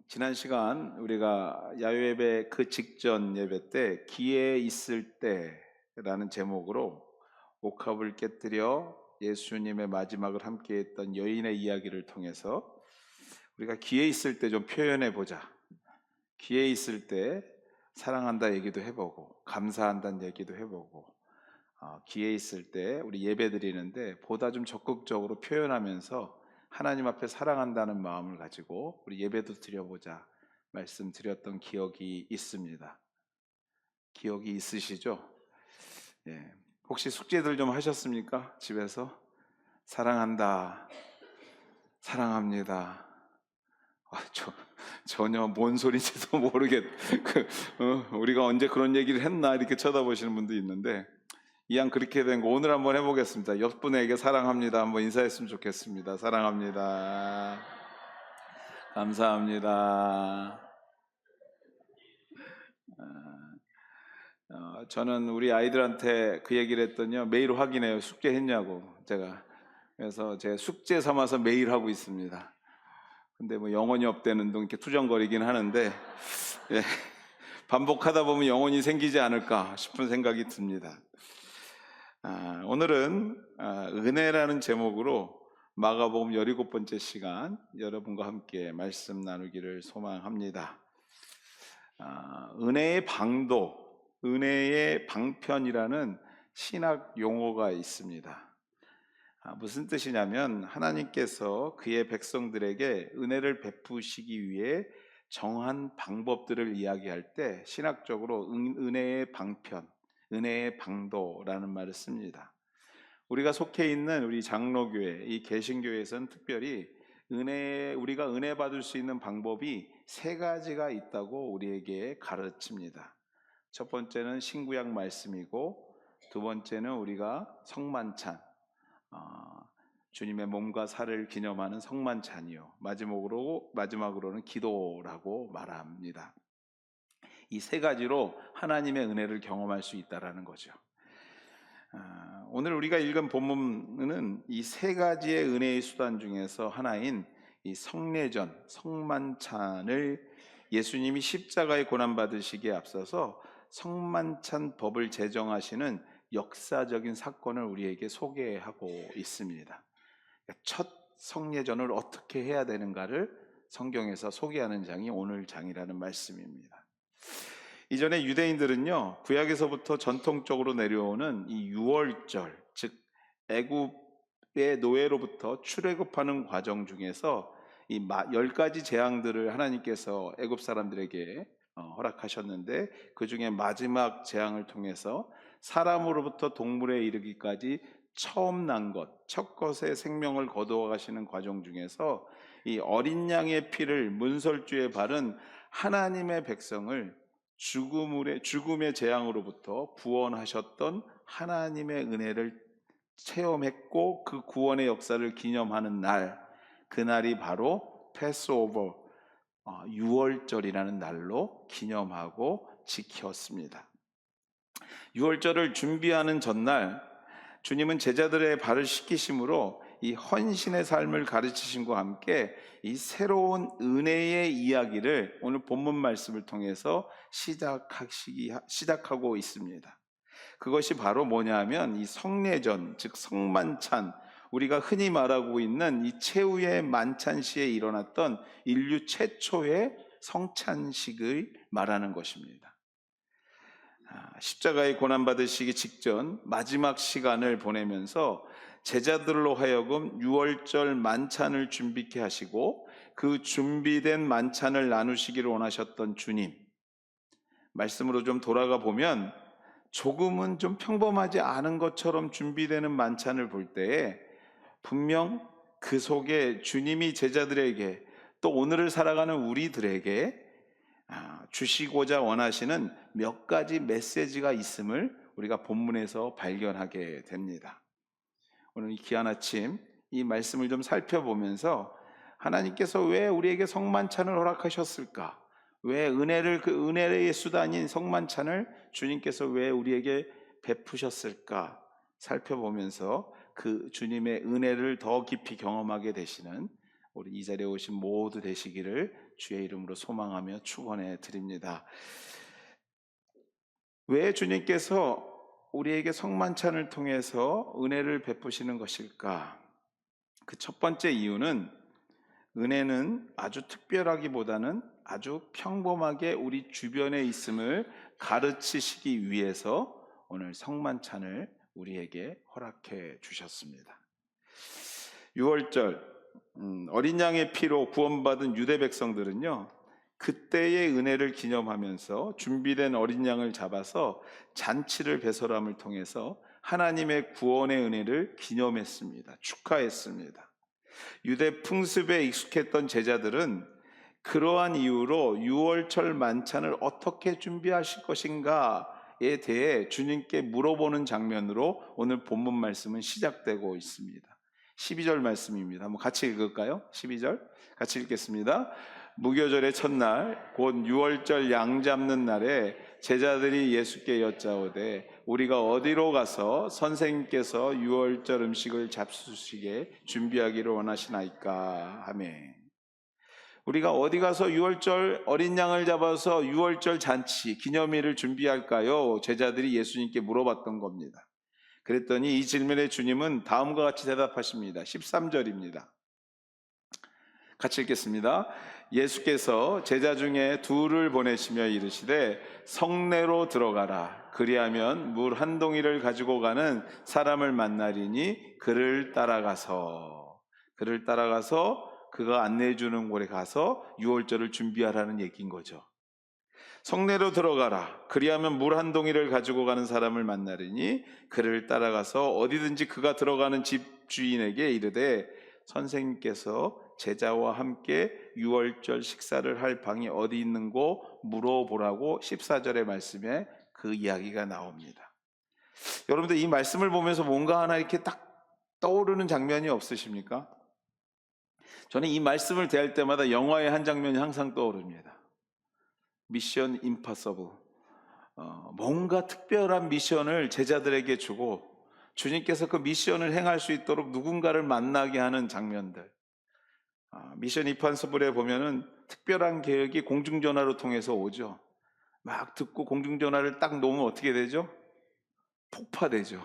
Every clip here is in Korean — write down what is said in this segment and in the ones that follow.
지난 시간 우리가 야유예배 그 직전 예배 때 기회 있을 때라는 제목으로 옥합을 깨뜨려 예수님의 마지막을 함께했던 여인의 이야기를 통해서 우리가 기회 있을 때 좀 표현해 보자. 기회 있을 때 사랑한다 얘기도 해보고 감사한다는 얘기도 해보고 기회 있을 때 우리 예배 드리는데 보다 좀 적극적으로 표현하면서 하나님 앞에 사랑한다는 마음을 가지고 우리 예배도 드려보자 말씀드렸던 기억이 있습니다. 기억이 있으시죠? 예. 혹시 숙제들 좀 하셨습니까? 집에서 사랑한다, 사랑합니다. 전혀 뭔 소리인지도 모르겠. 우리가 언제 그런 얘기를 했나 이렇게 쳐다보시는 분도 있는데 이왕 그렇게 된 거 오늘 한번 해보겠습니다. 옆 분에게 사랑합니다 한번 인사했으면 좋겠습니다. 사랑합니다. 감사합니다. 저는 우리 아이들한테 그 얘기를 했더니요, 매일 확인해요. 숙제했냐고 제가. 그래서 제 숙제 삼아서 매일 하고 있습니다. 근데 뭐 영혼이 없대는 둥 이렇게 투정거리긴 하는데 예, 반복하다 보면 영혼이 생기지 않을까 싶은 생각이 듭니다. 오늘은 은혜라는 제목으로 마가복음 17번째 시간 여러분과 함께 말씀 나누기를 소망합니다. 은혜의 방도, 은혜의 방편이라는 신학 용어가 있습니다. 무슨 뜻이냐면 하나님께서 그의 백성들에게 은혜를 베푸시기 위해 정한 방법들을 이야기할 때 신학적으로 은혜의 방편, 은혜의 방도라는 말을 씁니다. 우리가 속해 있는 우리 장로교회, 이 개신교회에서는 특별히 우리가 은혜 받을 수 있는 방법이 세 가지가 있다고 우리에게 가르칩니다. 첫 번째는 신구약 말씀이고, 두 번째는 우리가 성만찬, 주님의 몸과 살을 기념하는 성만찬이요, 마지막으로는 기도라고 말합니다. 이 세 가지로 하나님의 은혜를 경험할 수 있다라는 거죠. 오늘 우리가 읽은 본문은 이 세 가지의 은혜의 수단 중에서 하나인 이 성례전, 성만찬을 예수님이 십자가에 고난받으시기에 앞서서 성만찬 법을 제정하시는 역사적인 사건을 우리에게 소개하고 있습니다. 첫 성례전을 어떻게 해야 되는가를 성경에서 소개하는 장이 오늘 장이라는 말씀입니다. 이전에 유대인들은요, 구약에서부터 전통적으로 내려오는 이 유월절, 즉 애굽의 노예로부터 출애굽하는 과정 중에서 이 10가지 재앙들을 하나님께서 애굽 사람들에게 허락하셨는데, 그 중에 마지막 재앙을 통해서 사람으로부터 동물에 이르기까지 처음 난 것, 첫 것의 생명을 거두어 가시는 과정 중에서 이 어린 양의 피를 문설주에 바른 하나님의 백성을 죽음의 재앙으로부터 구원하셨던 하나님의 은혜를 체험했고, 그 구원의 역사를 기념하는 날, 그날이 바로 패스오버, 유월절이라는 날로 기념하고 지켰습니다. 유월절을 준비하는 전날 주님은 제자들의 발을 씻기심으로 이 헌신의 삶을 가르치심과 함께 이 새로운 은혜의 이야기를 오늘 본문 말씀을 통해서 시작하고 있습니다. 그것이 바로 뭐냐면 이 성례전, 즉 성만찬, 우리가 흔히 말하고 있는 이 최후의 만찬시에 일어났던 인류 최초의 성찬식을 말하는 것입니다. 십자가에 고난받으시기 직전 마지막 시간을 보내면서 제자들로 하여금 유월절 만찬을 준비케 하시고, 그 준비된 만찬을 나누시기를 원하셨던 주님, 말씀으로 좀 돌아가 보면 조금은 좀 평범하지 않은 것처럼 준비되는 만찬을 볼 때에 분명 그 속에 주님이 제자들에게, 또 오늘을 살아가는 우리들에게 주시고자 원하시는 몇 가지 메시지가 있음을 우리가 본문에서 발견하게 됩니다. 오늘 이 귀한 아침 이 말씀을 좀 살펴보면서 하나님께서 왜 우리에게 성만찬을 허락하셨을까? 왜 그 은혜의 수단인 성만찬을 주님께서 왜 우리에게 베푸셨을까? 살펴보면서 그 주님의 은혜를 더 깊이 경험하게 되시는 우리 이 자리에 오신 모두 되시기를 주의 이름으로 소망하며 축원해 드립니다. 왜 주님께서 우리에게 성만찬을 통해서 은혜를 베푸시는 것일까? 그 첫 번째 이유는 은혜는 아주 특별하기보다는 아주 평범하게 우리 주변에 있음을 가르치시기 위해서 오늘 성만찬을 우리에게 허락해 주셨습니다. 6월절 어린 양의 피로 구원받은 유대 백성들은요, 그때의 은혜를 기념하면서 준비된 어린 양을 잡아서 잔치를 배설함을 통해서 하나님의 구원의 은혜를 기념했습니다. 축하했습니다. 유대 풍습에 익숙했던 제자들은 그러한 이유로 유월절 만찬을 어떻게 준비하실 것인가에 대해 주님께 물어보는 장면으로 오늘 본문 말씀은 시작되고 있습니다. 12절 말씀입니다. 한번 같이 읽을까요? 12절 같이 읽겠습니다. 무교절의 첫날 곧 유월절 양 잡는 날에 제자들이 예수께 여짜오되 우리가 어디로 가서 선생님께서 유월절 음식을 잡수시게 준비하기를 원하시나이까 하며, 우리가 어디 가서 유월절 어린 양을 잡아서 유월절 잔치 기념일을 준비할까요? 제자들이 예수님께 물어봤던 겁니다. 그랬더니 이 질문에 주님은 다음과 같이 대답하십니다. 13절입니다. 같이 읽겠습니다. 예수께서 제자 중에 둘을 보내시며 이르시되 성내로 들어가라. 그리하면 물 한 동이를 가지고 가는 사람을 만나리니 그를 따라가서 그가 안내해 주는 곳에 가서 유월절을 준비하라는 얘기인 거죠. 성내로 들어가라. 그리하면 물 한 동이를 가지고 가는 사람을 만나리니 그를 따라가서 어디든지 그가 들어가는 집 주인에게 이르되 선생님께서 제자와 함께 유월절 식사를 할 방이 어디 있는고 물어보라고 14절의 말씀에 그 이야기가 나옵니다. 여러분들 이 말씀을 보면서 뭔가 하나 이렇게 딱 떠오르는 장면이 없으십니까? 저는 이 말씀을 대할 때마다 영화의 한 장면이 항상 떠오릅니다. 미션 임파서블. 뭔가 특별한 미션을 제자들에게 주고 주님께서 그 미션을 행할 수 있도록 누군가를 만나게 하는 장면들. 미션 임파서블에 보면은 특별한 계획이 공중전화로 통해서 오죠. 막 듣고 공중전화를 딱 놓으면 어떻게 되죠? 폭파되죠.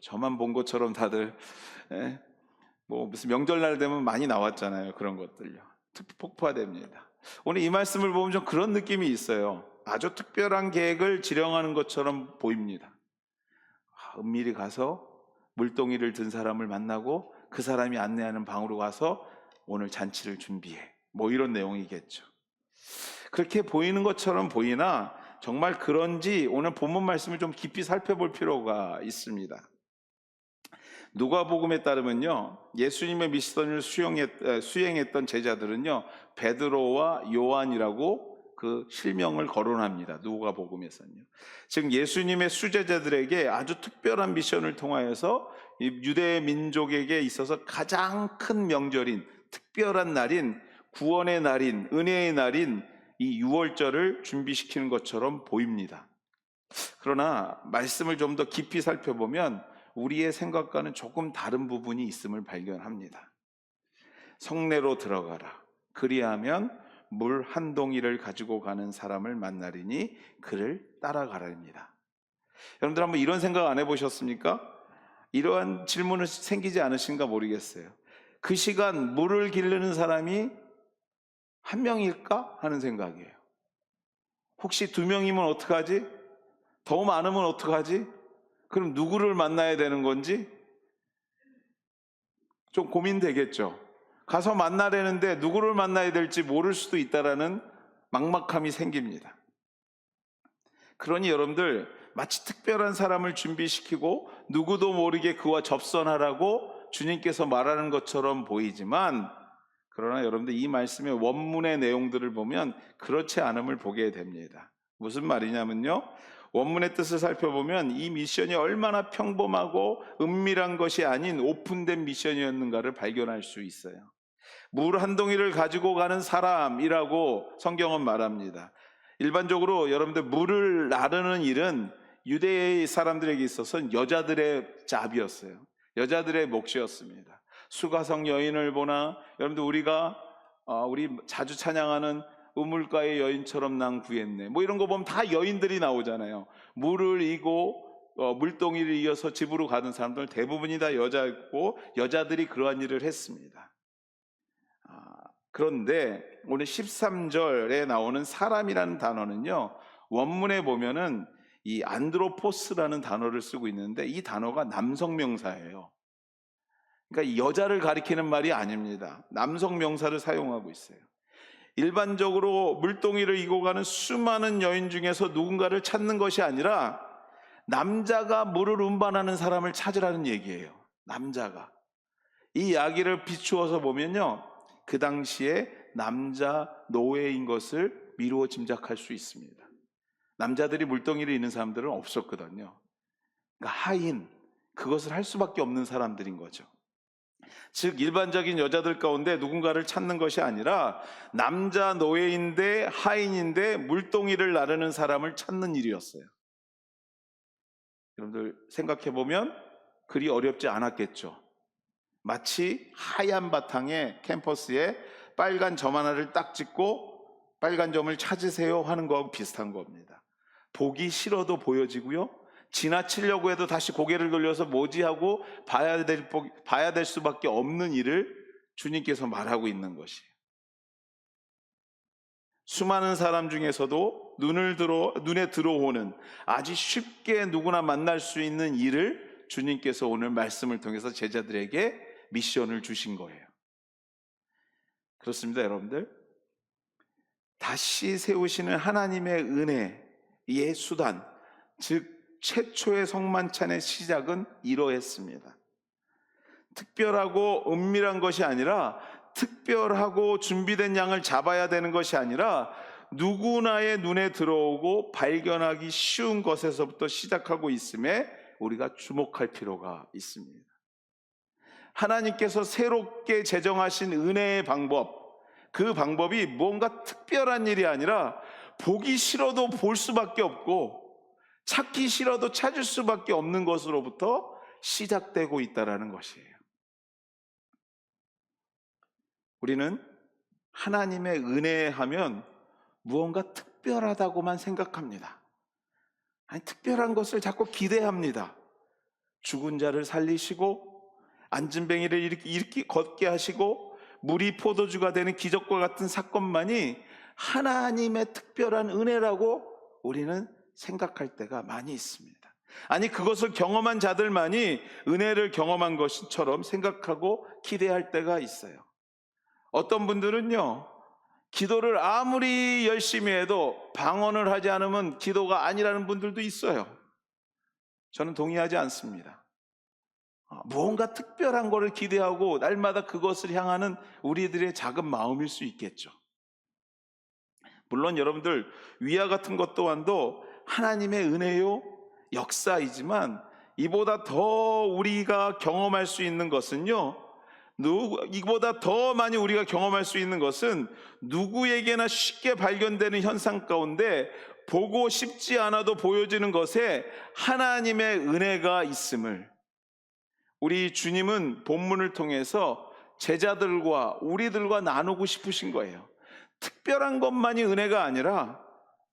저만 본 것처럼 다들 무슨 명절날 되면 많이 나왔잖아요. 그런 것들요. 폭파됩니다. 오늘 이 말씀을 보면 좀 그런 느낌이 있어요. 아주 특별한 계획을 지령하는 것처럼 보입니다. 은밀히 가서 물동이를 든 사람을 만나고 그 사람이 안내하는 방으로 가서 오늘 잔치를 준비해. 이런 내용이겠죠. 그렇게 보이는 것처럼 보이나 정말 그런지 오늘 본문 말씀을 좀 깊이 살펴볼 필요가 있습니다. 누가복음에 따르면요, 예수님의 미션을 수행했던 제자들은요, 베드로와 요한이라고 그 실명을 거론합니다. 누가복음에서는요. 즉 예수님의 수제자들에게 아주 특별한 미션을 통하여서 유대 민족에게 있어서 가장 큰 명절인, 특별한 날인, 구원의 날인, 은혜의 날인 이 유월절을 준비시키는 것처럼 보입니다. 그러나 말씀을 좀 더 깊이 살펴보면 우리의 생각과는 조금 다른 부분이 있음을 발견합니다. 성내로 들어가라. 그리하면 물 한 동이를 가지고 가는 사람을 만나리니 그를 따라가라입니다. 여러분들 한번 이런 생각 안 해보셨습니까? 이러한 질문은 생기지 않으신가 모르겠어요. 그 시간 물을 기르는 사람이 한 명일까 하는 생각이에요. 혹시 두 명이면 어떡하지? 더 많으면 어떡하지? 그럼 누구를 만나야 되는 건지 좀 고민되겠죠. 가서 만나려는데 누구를 만나야 될지 모를 수도 있다라는 막막함이 생깁니다. 그러니 여러분들 마치 특별한 사람을 준비시키고 누구도 모르게 그와 접선하라고 주님께서 말하는 것처럼 보이지만, 그러나 여러분들 이 말씀의 원문의 내용들을 보면 그렇지 않음을 보게 됩니다. 무슨 말이냐면요, 원문의 뜻을 살펴보면 이 미션이 얼마나 평범하고 은밀한 것이 아닌 오픈된 미션이었는가를 발견할 수 있어요. 물 한 동이를 가지고 가는 사람이라고 성경은 말합니다. 일반적으로 여러분들 물을 나르는 일은 유대의 사람들에게 있어서는 여자들의 잡이었어요. 여자들의 몫이었습니다. 수가성 여인을 보나, 여러분들 우리 자주 찬양하는 우물가의 여인처럼 난 구했네, 뭐 이런 거 보면 다 여인들이 나오잖아요. 물을 이고 물동이를 이어서 집으로 가는 사람들 대부분이 다 여자였고 여자들이 그러한 일을 했습니다. 그런데 오늘 13절에 나오는 사람이라는 단어는요, 원문에 보면은 이 안드로포스라는 단어를 쓰고 있는데 이 단어가 남성 명사예요. 그러니까 여자를 가리키는 말이 아닙니다. 남성 명사를 사용하고 있어요. 일반적으로 물동이를 이고 가는 수많은 여인 중에서 누군가를 찾는 것이 아니라 남자가 물을 운반하는 사람을 찾으라는 얘기예요. 남자가. 이 이야기를 비추어서 보면요, 그 당시에 남자 노예인 것을 미루어 짐작할 수 있습니다. 남자들이 물동이를 잇는 사람들은 없었거든요. 그러니까 하인, 그것을 할 수밖에 없는 사람들인 거죠. 즉 일반적인 여자들 가운데 누군가를 찾는 것이 아니라 남자 노예인데 하인인데 물동이를 나르는 사람을 찾는 일이었어요. 여러분들 생각해보면 그리 어렵지 않았겠죠. 마치 하얀 바탕에 캠퍼스에 빨간 점 하나를 딱 찍고 빨간 점을 찾으세요 하는 거하고 비슷한 겁니다. 보기 싫어도 보여지고요, 지나치려고 해도 다시 고개를 돌려서 뭐지 하고 봐야 될 수밖에 없는 일을 주님께서 말하고 있는 것이에요. 수많은 사람 중에서도 눈에 들어오는 아주 쉽게 누구나 만날 수 있는 일을 주님께서 오늘 말씀을 통해서 제자들에게 미션을 주신 거예요. 그렇습니다, 여러분들. 다시 세우시는 하나님의 은혜의 수단, 즉 최초의 성만찬의 시작은 이러했습니다. 특별하고 은밀한 것이 아니라, 특별하고 준비된 양을 잡아야 되는 것이 아니라 누구나의 눈에 들어오고 발견하기 쉬운 것에서부터 시작하고 있음에 우리가 주목할 필요가 있습니다. 하나님께서 새롭게 제정하신 은혜의 방법, 그 방법이 뭔가 특별한 일이 아니라 보기 싫어도 볼 수밖에 없고 찾기 싫어도 찾을 수밖에 없는 것으로부터 시작되고 있다는 것이에요. 우리는 하나님의 은혜 하면 무언가 특별하다고만 생각합니다. 아니, 특별한 것을 자꾸 기대합니다. 죽은 자를 살리시고 앉은뱅이를 일으키 걷게 하시고 물이 포도주가 되는 기적과 같은 사건만이 하나님의 특별한 은혜라고 우리는 생각할 때가 많이 있습니다. 아니, 그것을 경험한 자들만이 은혜를 경험한 것처럼 생각하고 기대할 때가 있어요. 어떤 분들은요, 기도를 아무리 열심히 해도 방언을 하지 않으면 기도가 아니라는 분들도 있어요. 저는 동의하지 않습니다. 무언가 특별한 것을 기대하고 날마다 그것을 향하는 우리들의 작은 마음일 수 있겠죠. 물론 여러분들, 위와 같은 것 또한도 하나님의 은혜요, 역사이지만 이보다 더 우리가 경험할 수 있는 것은요, 이보다 더 많이 우리가 경험할 수 있는 것은 누구에게나 쉽게 발견되는 현상 가운데 보고 싶지 않아도 보여지는 것에 하나님의 은혜가 있음을 우리 주님은 본문을 통해서 제자들과 우리들과 나누고 싶으신 거예요. 특별한 것만이 은혜가 아니라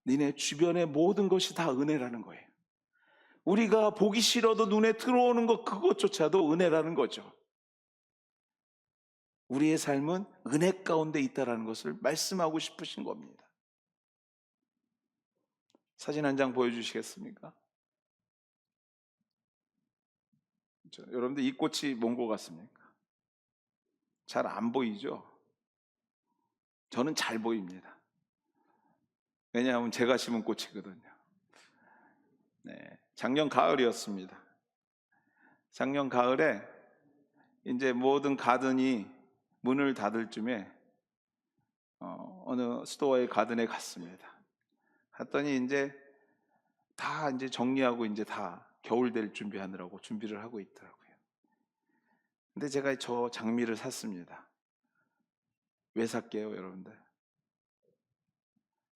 니네 주변의 모든 것이 다 은혜라는 거예요. 우리가 보기 싫어도 눈에 들어오는 것, 그것조차도 은혜라는 거죠. 우리의 삶은 은혜 가운데 있다는 것을 말씀하고 싶으신 겁니다. 사진 한 장 보여주시겠습니까? 여러분들, 이 꽃이 뭔 것 같습니까? 잘 안 보이죠? 저는 잘 보입니다. 왜냐하면 제가 심은 꽃이거든요. 작년 가을이었습니다. 작년 가을에 이제 모든 가든이 문을 닫을 쯤에 어느 스토어의 가든에 갔습니다. 갔더니 이제 다 정리하고 이제 다 겨울 될 준비하느라고 준비를 하고 있더라고요. 근데 제가 저 장미를 샀습니다. 왜 샀게요, 여러분들?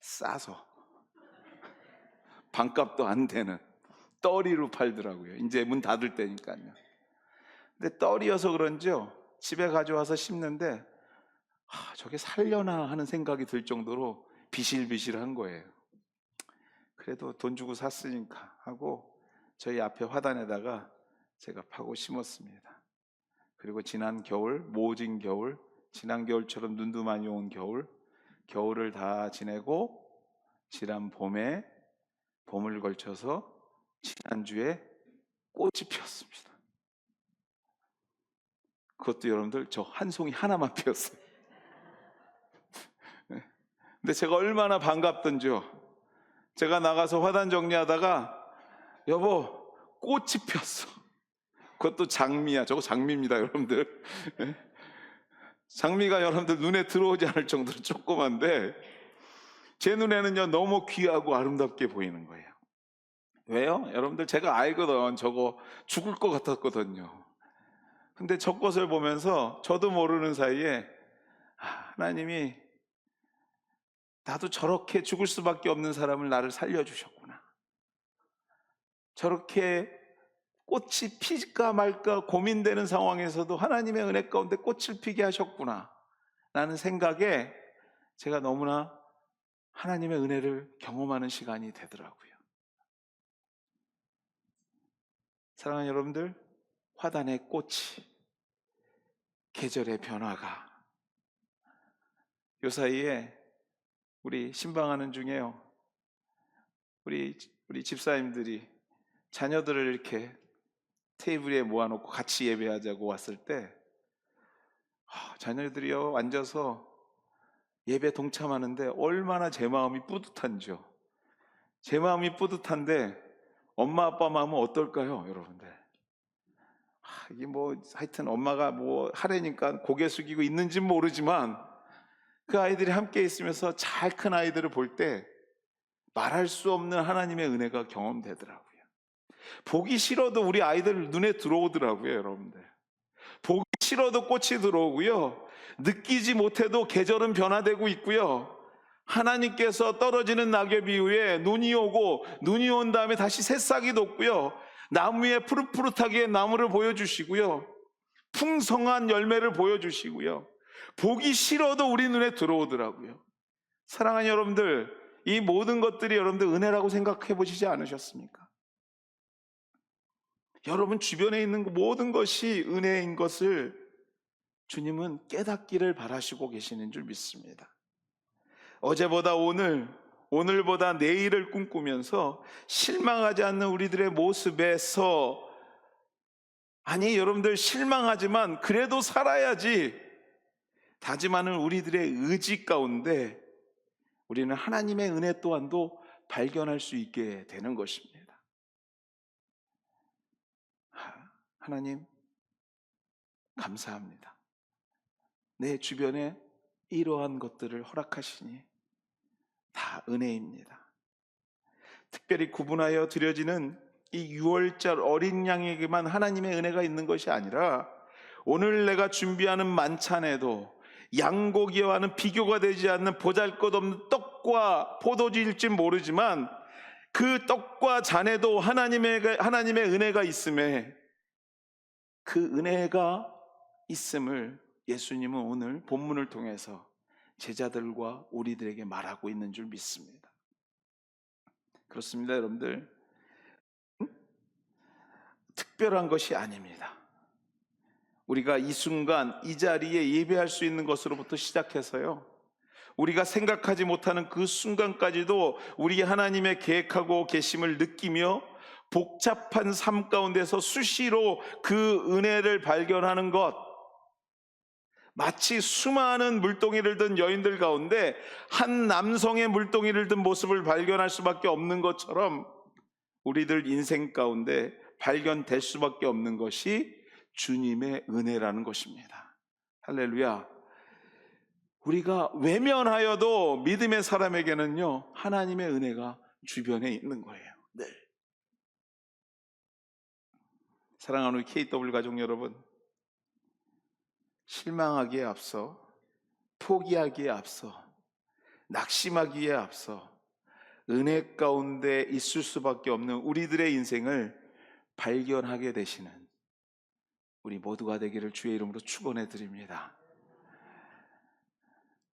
싸서. 반값도 안 되는 떨이로 팔더라고요. 이제 문 닫을 때니까요. 근데 떨이어서 그런지요, 집에 가져와서 심는데 저게 살려나 하는 생각이 들 정도로 비실비실한 거예요. 그래도 돈 주고 샀으니까 하고 저희 앞에 화단에다가 제가 파고 심었습니다. 그리고 지난 겨울, 모진 겨울, 지난 겨울처럼 눈도 많이 온 겨울을 다 지내고 지난 봄에 봄을 걸쳐서 지난주에 꽃이 피었습니다. 그것도 여러분들 저 한 송이 하나만 피었어요. 근데 제가 얼마나 반갑던지요. 제가 나가서 화단 정리하다가 여보 꽃이 피었어. 그것도 장미야. 저거 장미입니다 여러분들. 장미가 여러분들 눈에 들어오지 않을 정도로 조그만데 제 눈에는요 너무 귀하고 아름답게 보이는 거예요. 왜요? 여러분들 제가 알거든. 저거 죽을 것 같았거든요. 근데 저 것을 보면서 저도 모르는 사이에 하나님이 나도 저렇게 죽을 수밖에 없는 사람을 나를 살려주셨구나. 저렇게 꽃이 피까 말까 고민되는 상황에서도 하나님의 은혜 가운데 꽃을 피게 하셨구나 라는 생각에 제가 너무나 하나님의 은혜를 경험하는 시간이 되더라고요. 사랑하는 여러분들, 화단의 꽃이, 계절의 변화가 요 사이에 우리 신방하는 중에요 우리 집사님들이 자녀들을 이렇게 테이블 위에 모아놓고 같이 예배하자고 왔을 때 자녀들이요 앉아서 예배 동참하는데 얼마나 제 마음이 뿌듯한지요. 제 마음이 뿌듯한데 엄마 아빠 마음은 어떨까요 여러분들? 이게 뭐 하여튼 엄마가 뭐 하래니까 고개 숙이고 있는지는 모르지만 그 아이들이 함께 있으면서 잘 큰 아이들을 볼 때 말할 수 없는 하나님의 은혜가 경험되더라고요. 보기 싫어도 우리 아이들 눈에 들어오더라고요 여러분들. 보기 싫어도 꽃이 들어오고요 느끼지 못해도 계절은 변화되고 있고요 하나님께서 떨어지는 낙엽 이후에 눈이 오고 눈이 온 다음에 다시 새싹이 돋고요 나무 위에 푸릇푸릇하게 나무를 보여주시고요 풍성한 열매를 보여주시고요 보기 싫어도 우리 눈에 들어오더라고요. 사랑하는 여러분들, 이 모든 것들이 여러분들 은혜라고 생각해 보시지 않으셨습니까? 여러분 주변에 있는 모든 것이 은혜인 것을 주님은 깨닫기를 바라시고 계시는 줄 믿습니다. 어제보다 오늘, 오늘보다 내일을 꿈꾸면서 실망하지 않는 우리들의 모습에서 아니 여러분들 실망하지만 그래도 살아야지 다짐하는 우리들의 의지 가운데 우리는 하나님의 은혜 또한도 발견할 수 있게 되는 것입니다. 하나님 감사합니다. 내 주변에 이러한 것들을 허락하시니 다 은혜입니다. 특별히 구분하여 드려지는 이 유월절 어린 양에게만 하나님의 은혜가 있는 것이 아니라 오늘 내가 준비하는 만찬에도 양고기와는 비교가 되지 않는 보잘것없는 떡과 포도주일지 모르지만 그 떡과 잔에도 하나님의 은혜가 있음에 그 은혜가 있음을 예수님은 오늘 본문을 통해서 제자들과 우리들에게 말하고 있는 줄 믿습니다. 그렇습니다 여러분들. 특별한 것이 아닙니다. 우리가 이 순간 이 자리에 예배할 수 있는 것으로부터 시작해서요 우리가 생각하지 못하는 그 순간까지도 우리 하나님의 계획하고 계심을 느끼며 복잡한 삶 가운데서 수시로 그 은혜를 발견하는 것, 마치 수많은 물동이를 든 여인들 가운데 한 남성의 물동이를 든 모습을 발견할 수밖에 없는 것처럼 우리들 인생 가운데 발견될 수밖에 없는 것이 주님의 은혜라는 것입니다. 할렐루야. 우리가 외면하여도 믿음의 사람에게는요 하나님의 은혜가 주변에 있는 거예요. 늘. 사랑하는 우리 KW 가족 여러분, 실망하기에 앞서, 포기하기에 앞서, 낙심하기에 앞서 은혜 가운데 있을 수밖에 없는 우리들의 인생을 발견하게 되시는 우리 모두가 되기를 주의 이름으로 축원해 드립니다.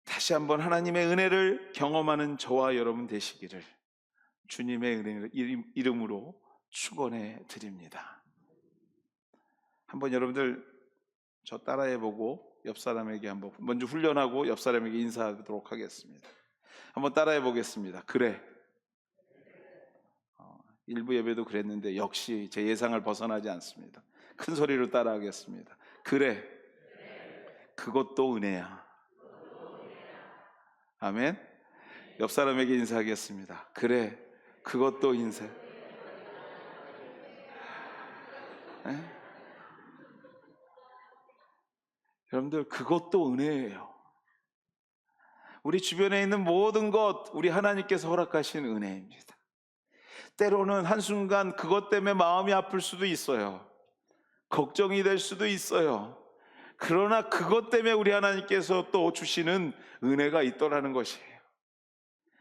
다시 한번 하나님의 은혜를 경험하는 저와 여러분 되시기를 주님의 은혜 이름으로 축원해 드립니다. 한번 여러분들 저 따라해보고 옆 사람에게 한번 먼저 훈련하고 옆 사람에게 인사하도록 하겠습니다. 한번 따라해 보겠습니다. 그래. 일부 예배도 그랬는데 역시 제 예상을 벗어나지 않습니다. 큰 소리로 따라하겠습니다. 그래. 그것도 은혜야. 아멘. 옆 사람에게 인사하겠습니다. 그래. 그것도 인사. 네? 여러분들 그것도 은혜예요. 우리 주변에 있는 모든 것 우리 하나님께서 허락하신 은혜입니다. 때로는 한순간 그것 때문에 마음이 아플 수도 있어요. 걱정이 될 수도 있어요. 그러나 그것 때문에 우리 하나님께서 또 주시는 은혜가 있더라는 것이에요.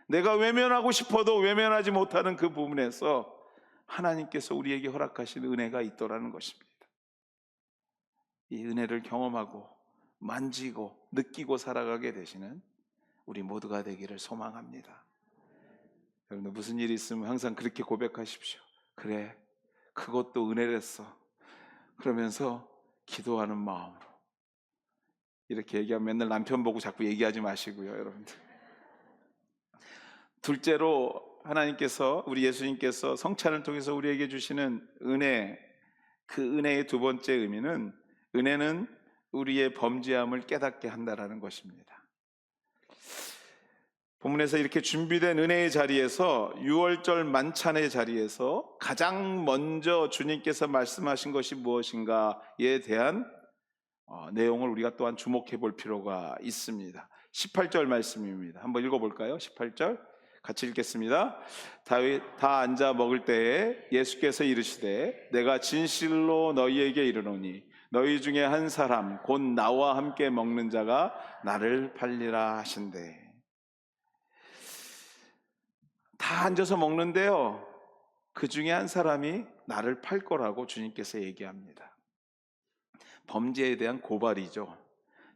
내가 외면하고 싶어도 외면하지 못하는 그 부분에서 하나님께서 우리에게 허락하신 은혜가 있더라는 것입니다. 이 은혜를 경험하고 만지고 느끼고 살아가게 되시는 우리 모두가 되기를 소망합니다. 여러분 무슨 일이 있으면 항상 그렇게 고백하십시오. 그래, 그것도 은혜랬어. 그러면서 기도하는 마음으로 이렇게 얘기하면 맨날 남편 보고 자꾸 얘기하지 마시고요, 여러분들. 둘째로 하나님께서 우리 예수님께서 성찬을 통해서 우리에게 주시는 은혜, 그 은혜의 두 번째 의미는 은혜는 우리의 범죄함을 깨닫게 한다라는 것입니다. 본문에서 이렇게 준비된 은혜의 자리에서 유월절 만찬의 자리에서 가장 먼저 주님께서 말씀하신 것이 무엇인가에 대한 내용을 우리가 또한 주목해 볼 필요가 있습니다. 18절 말씀입니다. 한번 읽어볼까요? 18절 같이 읽겠습니다. 다 앉아 먹을 때에 예수께서 이르시되 내가 진실로 너희에게 이르노니 너희 중에 한 사람 곧 나와 함께 먹는 자가 나를 팔리라 하신대. 다 앉아서 먹는데요, 그 중에 한 사람이 나를 팔 거라고 주님께서 얘기합니다. 범죄에 대한 고발이죠.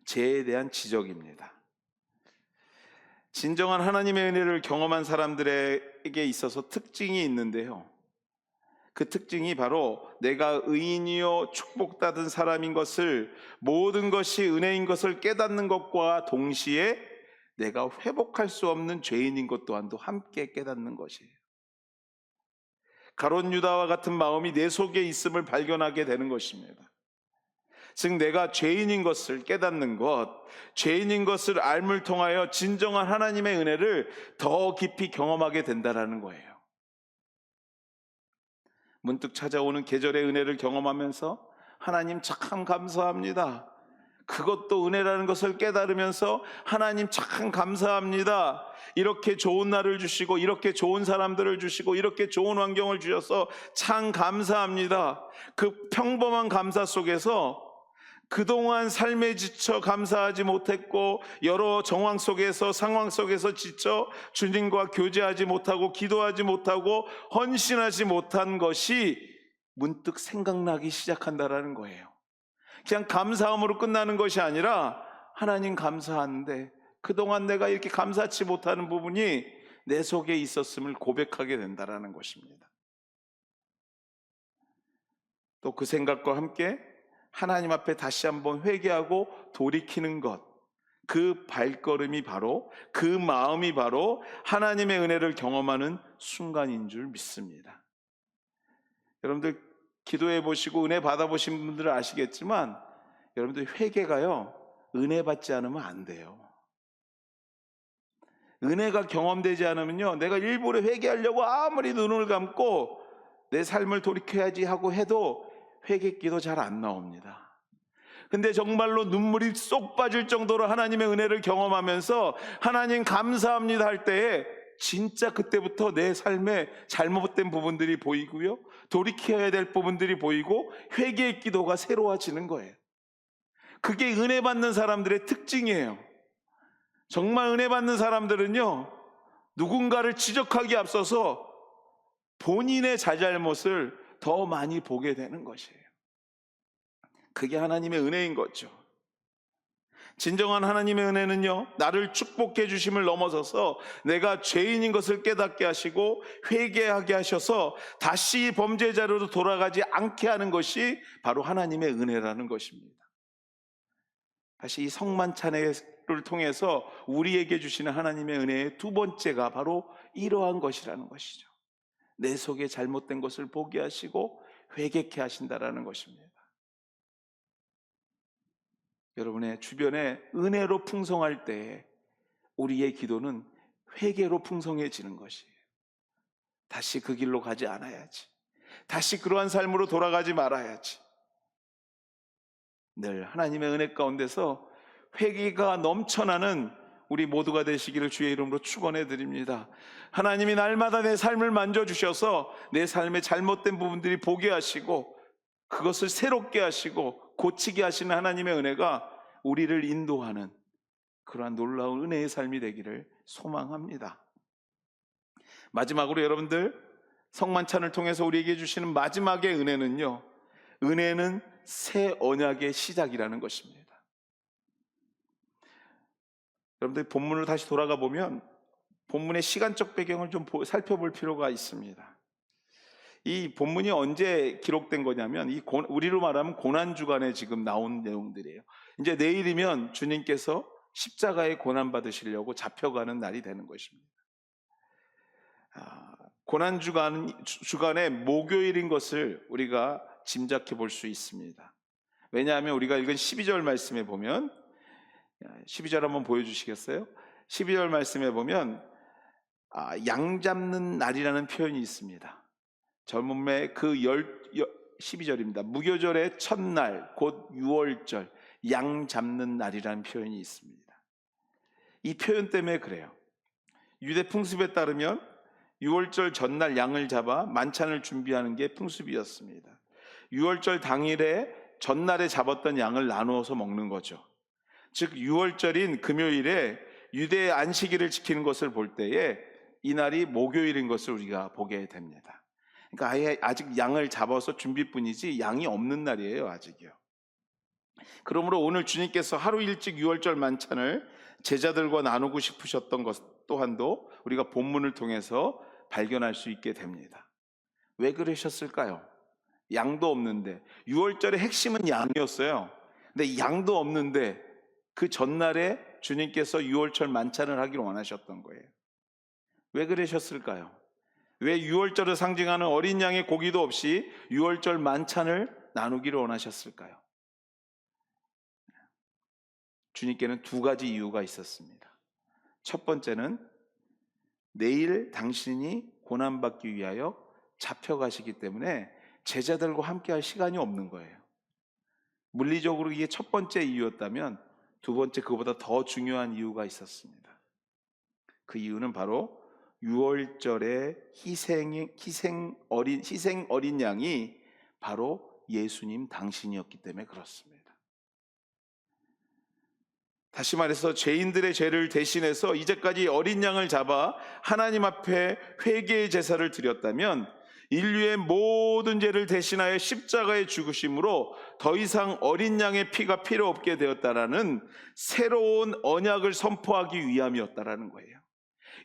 죄에 대한 지적입니다. 진정한 하나님의 은혜를 경험한 사람들에게 있어서 특징이 있는데요, 그 특징이 바로 내가 의인이요 축복받은 사람인 것을, 모든 것이 은혜인 것을 깨닫는 것과 동시에 내가 회복할 수 없는 죄인인 것 또한도 함께 깨닫는 것이에요. 가룟 유다와 같은 마음이 내 속에 있음을 발견하게 되는 것입니다. 즉 내가 죄인인 것을 깨닫는 것, 죄인인 것을 알물 통하여 진정한 하나님의 은혜를 더 깊이 경험하게 된다는 거예요. 문득 찾아오는 계절의 은혜를 경험하면서 하나님 참 감사합니다, 그것도 은혜라는 것을 깨달으면서 하나님 참 감사합니다, 이렇게 좋은 날을 주시고 이렇게 좋은 사람들을 주시고 이렇게 좋은 환경을 주셔서 참 감사합니다. 그 평범한 감사 속에서 그동안 삶에 지쳐 감사하지 못했고 여러 정황 속에서 상황 속에서 지쳐 주님과 교제하지 못하고 기도하지 못하고 헌신하지 못한 것이 문득 생각나기 시작한다라는 거예요. 그냥 감사함으로 끝나는 것이 아니라 하나님 감사한데 그동안 내가 이렇게 감사치 못하는 부분이 내 속에 있었음을 고백하게 된다라는 것입니다. 또 그 생각과 함께 하나님 앞에 다시 한번 회개하고 돌이키는 것, 그 발걸음이 바로, 그 마음이 바로 하나님의 은혜를 경험하는 순간인 줄 믿습니다. 여러분들 기도해 보시고 은혜 받아 보신 분들은 아시겠지만 여러분들 회개가요, 은혜 받지 않으면 안 돼요. 은혜가 경험되지 않으면요, 내가 일부러 회개하려고 아무리 눈을 감고 내 삶을 돌이켜야지 하고 해도 회개기도 잘 안 나옵니다. 근데 정말로 눈물이 쏙 빠질 정도로 하나님의 은혜를 경험하면서 하나님 감사합니다 할 때에 진짜 그때부터 내 삶에 잘못된 부분들이 보이고요, 돌이켜야 될 부분들이 보이고 회개의 기도가 새로워지는 거예요. 그게 은혜 받는 사람들의 특징이에요. 정말 은혜 받는 사람들은요, 누군가를 지적하기에 앞서서 본인의 자잘못을 더 많이 보게 되는 것이에요. 그게 하나님의 은혜인 거죠. 진정한 하나님의 은혜는요, 나를 축복해 주심을 넘어서서 내가 죄인인 것을 깨닫게 하시고 회개하게 하셔서 다시 범죄자로 돌아가지 않게 하는 것이 바로 하나님의 은혜라는 것입니다. 다시 이 성만찬회를 통해서 우리에게 주시는 하나님의 은혜의 두 번째가 바로 이러한 것이라는 것이죠. 내 속에 잘못된 것을 보게 하시고 회개케 하신다라는 것입니다. 여러분의 주변에 은혜로 풍성할 때에 우리의 기도는 회개로 풍성해지는 것이에요. 다시 그 길로 가지 않아야지. 다시 그러한 삶으로 돌아가지 말아야지. 늘 하나님의 은혜 가운데서 회개가 넘쳐나는 우리 모두가 되시기를 주의 이름으로 축원해 드립니다. 하나님이 날마다 내 삶을 만져주셔서 내 삶의 잘못된 부분들이 보게 하시고 그것을 새롭게 하시고 고치게 하시는 하나님의 은혜가 우리를 인도하는 그러한 놀라운 은혜의 삶이 되기를 소망합니다. 마지막으로 여러분들, 성만찬을 통해서 우리에게 주시는 마지막의 은혜는요, 은혜는 새 언약의 시작이라는 것입니다. 여러분들 본문을 다시 돌아가 보면 본문의 시간적 배경을 좀 살펴볼 필요가 있습니다. 이 본문이 언제 기록된 거냐면 우리로 말하면 고난주간에 지금 나온 내용들이에요. 이제 내일이면 주님께서 십자가에 고난받으시려고 잡혀가는 날이 되는 것입니다. 고난주간의 목요일인 것을 우리가 짐작해 볼 수 있습니다. 왜냐하면 우리가 읽은 12절 말씀에 보면, 12절 한번 보여주시겠어요? 12절 말씀에 보면 양 잡는 날이라는 표현이 있습니다. 젊음의 그 12절입니다. 무교절의 첫날 곧 유월절, 양 잡는 날이라는 표현이 있습니다. 이 표현 때문에 그래요. 유대 풍습에 따르면 유월절 전날 양을 잡아 만찬을 준비하는 게 풍습이었습니다. 유월절 당일에 전날에 잡았던 양을 나누어서 먹는 거죠. 즉 유월절인 금요일에 유대의 안식일을 지키는 것을 볼 때에 이 날이 목요일인 것을 우리가 보게 됩니다. 그러니까 아직 양을 잡아서 준비뿐이지 양이 없는 날이에요, 아직이요. 그러므로 오늘 주님께서 하루 일찍 유월절 만찬을 제자들과 나누고 싶으셨던 것 또한도 우리가 본문을 통해서 발견할 수 있게 됩니다. 왜 그러셨을까요? 양도 없는데, 유월절의 핵심은 양이었어요. 근데 양도 없는데 그 전날에 주님께서 유월절 만찬을 하기를 원하셨던 거예요. 왜 그러셨을까요? 왜 유월절을 상징하는 어린 양의 고기도 없이 유월절 만찬을 나누기를 원하셨을까요? 주님께는 두 가지 이유가 있었습니다. 첫 번째는 내일 당신이 고난받기 위하여 잡혀가시기 때문에 제자들과 함께 할 시간이 없는 거예요. 물리적으로 이게 첫 번째 이유였다면 두 번째, 그보다 더 중요한 이유가 있었습니다. 그 이유는 바로 유월절의 희생 어린 양이 바로 예수님 당신이었기 때문에 그렇습니다. 다시 말해서 죄인들의 죄를 대신해서 이제까지 어린 양을 잡아 하나님 앞에 회개의 제사를 드렸다면 인류의 모든 죄를 대신하여 십자가에 죽으심으로 더 이상 어린 양의 피가 필요 없게 되었다라는 새로운 언약을 선포하기 위함이었다라는 거예요.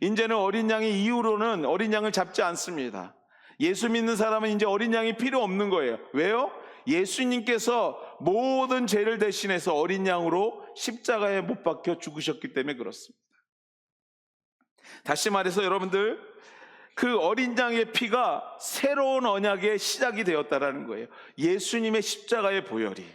이제는 어린 양이 이후로는 어린 양을 잡지 않습니다. 예수 믿는 사람은 이제 어린 양이 필요 없는 거예요. 왜요? 예수님께서 모든 죄를 대신해서 어린 양으로 십자가에 못 박혀 죽으셨기 때문에 그렇습니다. 다시 말해서 여러분들, 그 어린 양의 피가 새로운 언약의 시작이 되었다라는 거예요. 예수님의 십자가의 보혈이.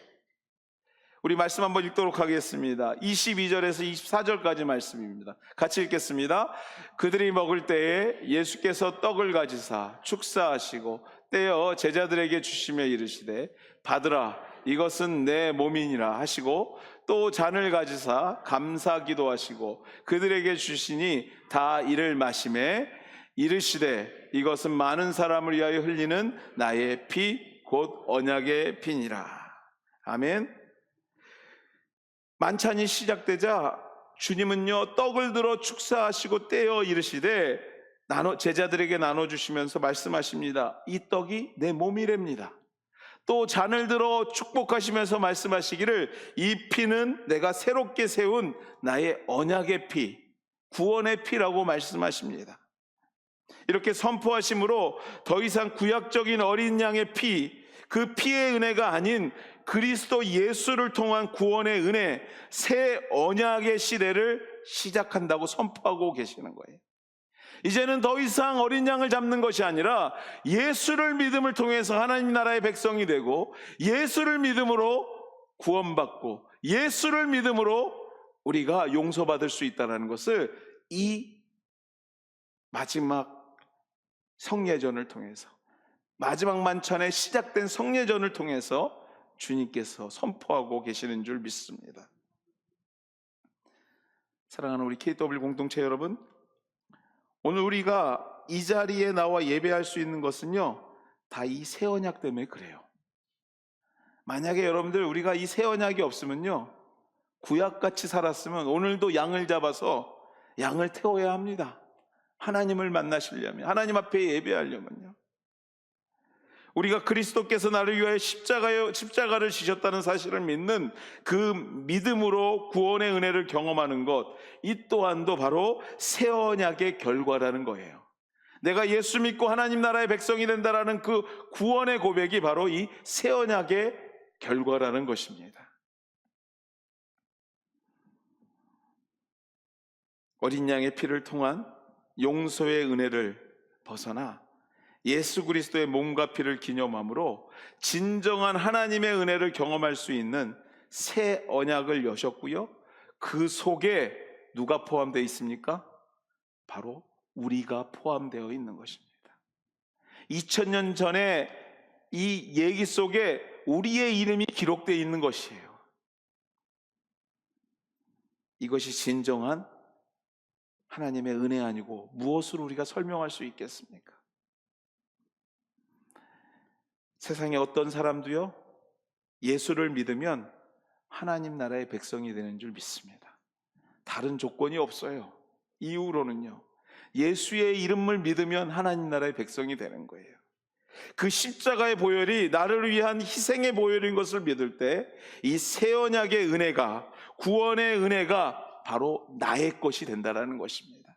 우리 말씀 한번 읽도록 하겠습니다. 22절에서 24절까지 말씀입니다. 같이 읽겠습니다. 그들이 먹을 때에 예수께서 떡을 가지사 축사하시고 떼어 제자들에게 주시며 이르시되 받으라, 이것은 내 몸이니라 하시고 또 잔을 가지사 감사 기도하시고 그들에게 주시니 다 이를 마시매 이르시되 이것은 많은 사람을 위하여 흘리는 나의 피 곧 언약의 피니라. 아멘. 만찬이 시작되자 주님은요 떡을 들어 축사하시고 떼어 이르시되 제자들에게 나눠주시면서 말씀하십니다. 이 떡이 내 몸이랍니다. 또 잔을 들어 축복하시면서 말씀하시기를 이 피는 내가 새롭게 세운 나의 언약의 피, 구원의 피라고 말씀하십니다. 이렇게 선포하심으로 더 이상 구약적인 어린 양의 피, 그 피의 은혜가 아닌 그리스도 예수를 통한 구원의 은혜, 새 언약의 시대를 시작한다고 선포하고 계시는 거예요. 이제는 더 이상 어린 양을 잡는 것이 아니라 예수를 믿음을 통해서 하나님 나라의 백성이 되고, 예수를 믿음으로 구원받고, 예수를 믿음으로 우리가 용서받을 수 있다는 것을 이 마지막 성례전을 통해서, 마지막 만찬에 시작된 성례전을 통해서 주님께서 선포하고 계시는 줄 믿습니다. 사랑하는 우리 KW 공동체 여러분, 오늘 우리가 이 자리에 나와 예배할 수 있는 것은요, 다 이 새 언약 때문에 그래요. 만약에 여러분들 우리가 이 새 언약이 없으면요, 구약같이 살았으면 오늘도 양을 잡아서 양을 태워야 합니다. 하나님을 만나시려면, 하나님 앞에 예배하려면요. 우리가 그리스도께서 나를 위하여 십자가를 지셨다는 사실을 믿는 그 믿음으로 구원의 은혜를 경험하는 것, 이 또한도 바로 새 언약의 결과라는 거예요. 내가 예수 믿고 하나님 나라의 백성이 된다라는 그 구원의 고백이 바로 이 새 언약의 결과라는 것입니다. 어린 양의 피를 통한 용서의 은혜를 벗어나 예수 그리스도의 몸과 피를 기념함으로 진정한 하나님의 은혜를 경험할 수 있는 새 언약을 여셨고요, 그 속에 누가 포함되어 있습니까? 바로 우리가 포함되어 있는 것입니다. 2000년 전에 이 얘기 속에 우리의 이름이 기록되어 있는 것이에요. 이것이 진정한 하나님의 은혜 아니고 무엇으로 우리가 설명할 수 있겠습니까? 세상에 어떤 사람도요, 예수를 믿으면 하나님 나라의 백성이 되는 줄 믿습니다. 다른 조건이 없어요. 이유로는요, 예수의 이름을 믿으면 하나님 나라의 백성이 되는 거예요. 그 십자가의 보혈이 나를 위한 희생의 보혈인 것을 믿을 때 이 새 언약의 은혜가, 구원의 은혜가 바로 나의 것이 된다는 것입니다.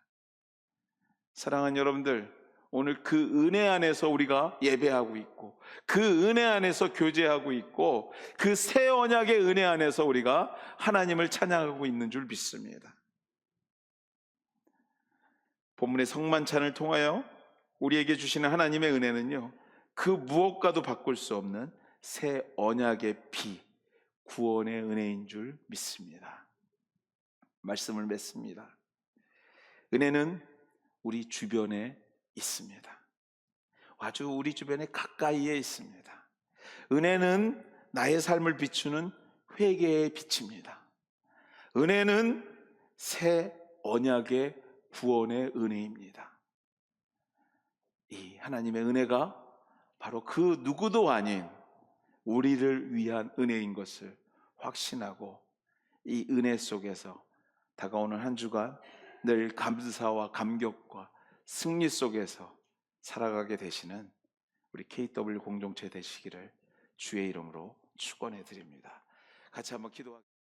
사랑하는 여러분들, 오늘 그 은혜 안에서 우리가 예배하고 있고, 그 은혜 안에서 교제하고 있고, 그 새 언약의 은혜 안에서 우리가 하나님을 찬양하고 있는 줄 믿습니다. 본문의 성만찬을 통하여 우리에게 주시는 하나님의 은혜는요, 그 무엇과도 바꿀 수 없는 새 언약의 피, 구원의 은혜인 줄 믿습니다. 말씀을 맺습니다. 은혜는 우리 주변에 있습니다. 아주 우리 주변에 가까이에 있습니다. 은혜는 나의 삶을 비추는 회개의 빛입니다. 은혜는 새 언약의 구원의 은혜입니다. 이 하나님의 은혜가 바로 그 누구도 아닌 우리를 위한 은혜인 것을 확신하고, 이 은혜 속에서 다가오는 한 주간 늘 감사와 감격과 승리 속에서 살아가게 되시는 우리 KW 공동체 되시기를 주의 이름으로 축원해 드립니다. 같이 한번 기도하겠습니다.